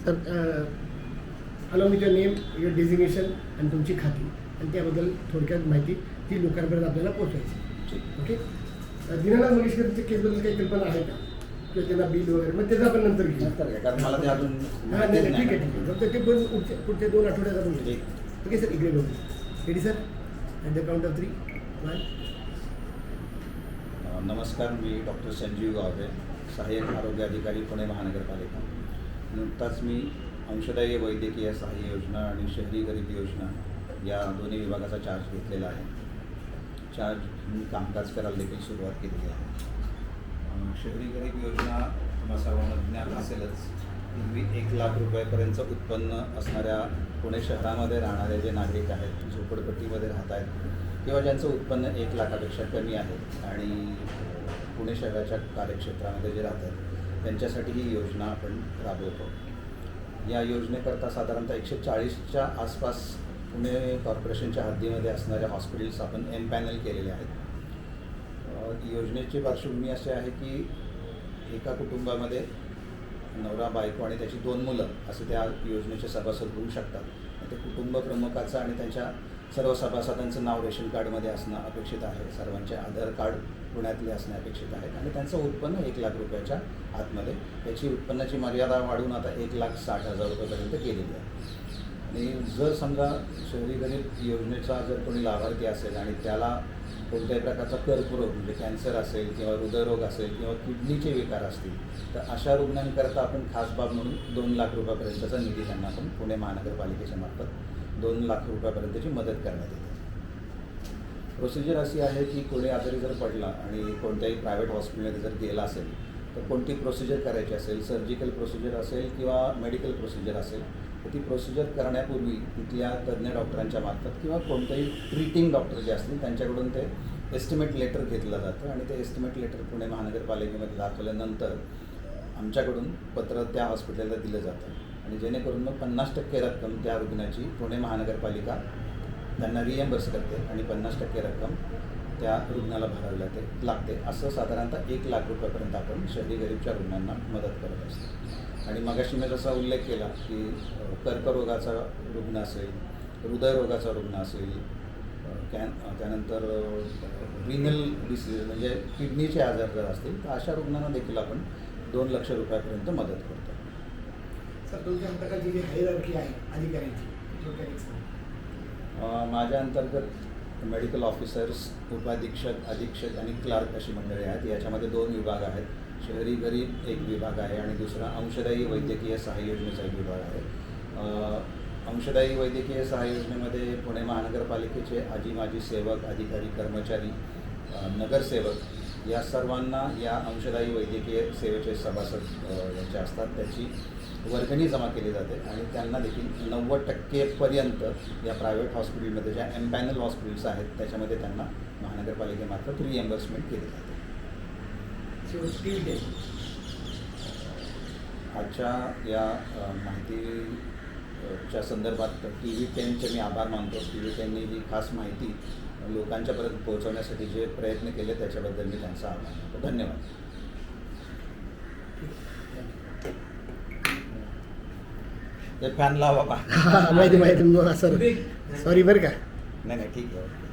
Sir along with your name, your designation आणि तुमची खाती आणि त्याबद्दल थोडक्यात माहिती ती लोकांपर्यंत आपल्याला पोहोचवायची. ओके. दीनानाथ मंगेशकरच्या केसबद्दल काही कल्पना आहे का किंवा त्यांना बिल वगैरे मग त्याचं आपण नंतर घेऊ. कारण मला ते अजून हां नाही ठीक आहे फक्त ते पण पुढच्या 2 आठवड्यात आपण घेऊ. ओके सर, इकडे बघू. Ready sir? At the count of 3, 1. नमस्कार, मी डॉक्टर संजीव गावरे, सहाय्यक आरोग्य अधिकारी, पुणे महानगरपालिका. नुकताच मी अंशदायी वैद्यकीय सहाय्य योजना आणि शहरी गरीब योजना या दोन्ही विभागाचा चार्ज घेतलेला आहे. चार्ज मी कामकाज करायला देखील सुरुवात केलेली आहे. शहरी गरीब योजना तुम्हाला सर्वांना ज्ञात असेलच. पूर्वी 1 लाख रुपयापर्यंतचं उत्पन्न असणाऱ्या पुणे शहरामध्ये राहणारे जे नागरिक आहेत, झोपडपट्टीमध्ये राहत आहेत किंवा ज्यांचं उत्पन्न 1 लाखापेक्षा कमी आहे आणि पुणे शहराच्या कार्यक्षेत्रामध्ये जे राहतात त्यांच्यासाठी ही योजना आपण राबवतो. या योजनेकरता साधारणतः 140च्या आसपास पुणे कॉर्पोरेशनच्या हद्दीमध्ये असणाऱ्या हॉस्पिटल्स आपण एमपॅनल केलेले आहेत. योजनेची पार्श्वभूमी अशी आहे की एका कुटुंबामध्ये नवरा, बायको आणि त्याची 2 मुलं असे त्या योजनेचे सभासद होऊ शकतात. ते कुटुंब प्रमुखाचं आणि त्यांच्या सर्व सभासदांचं नाव रेशन कार्डमध्ये असणं अपेक्षित आहे. सर्वांचे आधार कार्ड पुण्यातले असणे अपेक्षित आहेत आणि त्यांचं उत्पन्न 1 लाख रुपयाच्या आतमध्ये. त्याची उत्पन्नाची मर्यादा वाढवून आता 1,60,000 रुपयापर्यंत केलेली आहे. आणि जर समजा शहरी गरीब योजनेचा जर कोणी लाभार्थी असेल आणि त्याला कोणत्याही प्रकारचा कर्करोग म्हणजे कॅन्सर असेल किंवा हृदयरोग असेल किंवा किडनीचे विकार असतील तर अशा रुग्णांकरता आपण खास बाब म्हणून 2 लाख रुपयापर्यंतचा निधी त्यांना आपण पुणे महानगरपालिकेच्या मार्फत 2 लाख रुपयापर्यंतची मदत करण्यात येते. प्रोसिजर अशी आहे की कोणी आजारी जर पडला आणि कोणत्याही प्रायव्हेट हॉस्पिटलमध्ये जर गेला असेल तर कोणती प्रोसिजर करायची असेल, सर्जिकल प्रोसिजर असेल किंवा मेडिकल प्रोसिजर असेल तर ती प्रोसिजर करण्यापूर्वी तिथल्या तज्ज्ञ डॉक्टरांच्या मार्फत किंवा कोणतेही ट्रीटिंग डॉक्टर जे असतील त्यांच्याकडून ते एस्टिमेट लेटर घेतलं जातं आणि ते एस्टिमेट लेटर पुणे महानगरपालिकेमध्ये दाखवल्यानंतर आमच्याकडून पत्र त्या हॉस्पिटलला दिलं जातं आणि जेणेकरून मग 50% रक्कम त्या रुग्णाची पुणे महानगरपालिका त्यांना रिएम्बर्स करते आणि 50% रक्कम त्या रुग्णाला भरावी लागते. असं साधारणतः 1 लाख रुपयापर्यंत आपण शहरी गरीबच्या रुग्णांना मदत करत असतो. आणि मगाशी मी जसा उल्लेख केला की कर्करोगाचा रुग्ण असेल, हृदयरोगाचा रुग्ण असेल, त्यानंतर रिनल डिसीज म्हणजे किडनीचे आजार जर असतील तर अशा रुग्णांना देखील आपण 2 लाख रुपयापर्यंत मदत करतो. सर तुमच्या अंतर्गत जी हायरार्की आहे अधिकाऱ्यांची माझ्या अंतर्गत मेडिकल ऑफिसर्स, उपाधीक्षक, अधीक्षक आणि क्लार्क अशी मंडळी आहेत. याच्यामध्ये 2 विभाग आहेत. शहरी गरीब एक विभाग आहे आणि दुसरा अंशदायी वैद्यकीय सहाय्य योजनेचा एक विभाग आहे. अंशदायी वैद्यकीय सहाय्य योजनेमध्ये पुणे महानगरपालिकेचे आजी माजी सेवक, अधिकारी, कर्मचारी, नगरसेवक या सर्वांना या अंशदायी वैद्यकीय सेवेचे सभासद यांचे असतात. त्याची वर्गणी जमा केली जाते आणि त्यांना देखील 90% पर्यंत या प्रायव्हेट हॉस्पिटलमध्ये ज्या एमपॅनल हॉस्पिटल्स आहेत त्याच्यामध्ये त्यांना महानगरपालिकेमार्फत रिएम्बर्समेंट केली जाते. आजच्या या माहितीच्या संदर्भात TV10चे मी आभार मानतो. TV10नी जी खास माहिती लोकांच्यापर्यंत पोहोचवण्यासाठी जे प्रयत्न केले त्याच्याबद्दल मी त्यांचा आभार मानतो. धन्यवाद. ते फॅन लावा बा. माहिती सर, सॉरी बरं का. नाही ठीक आहे.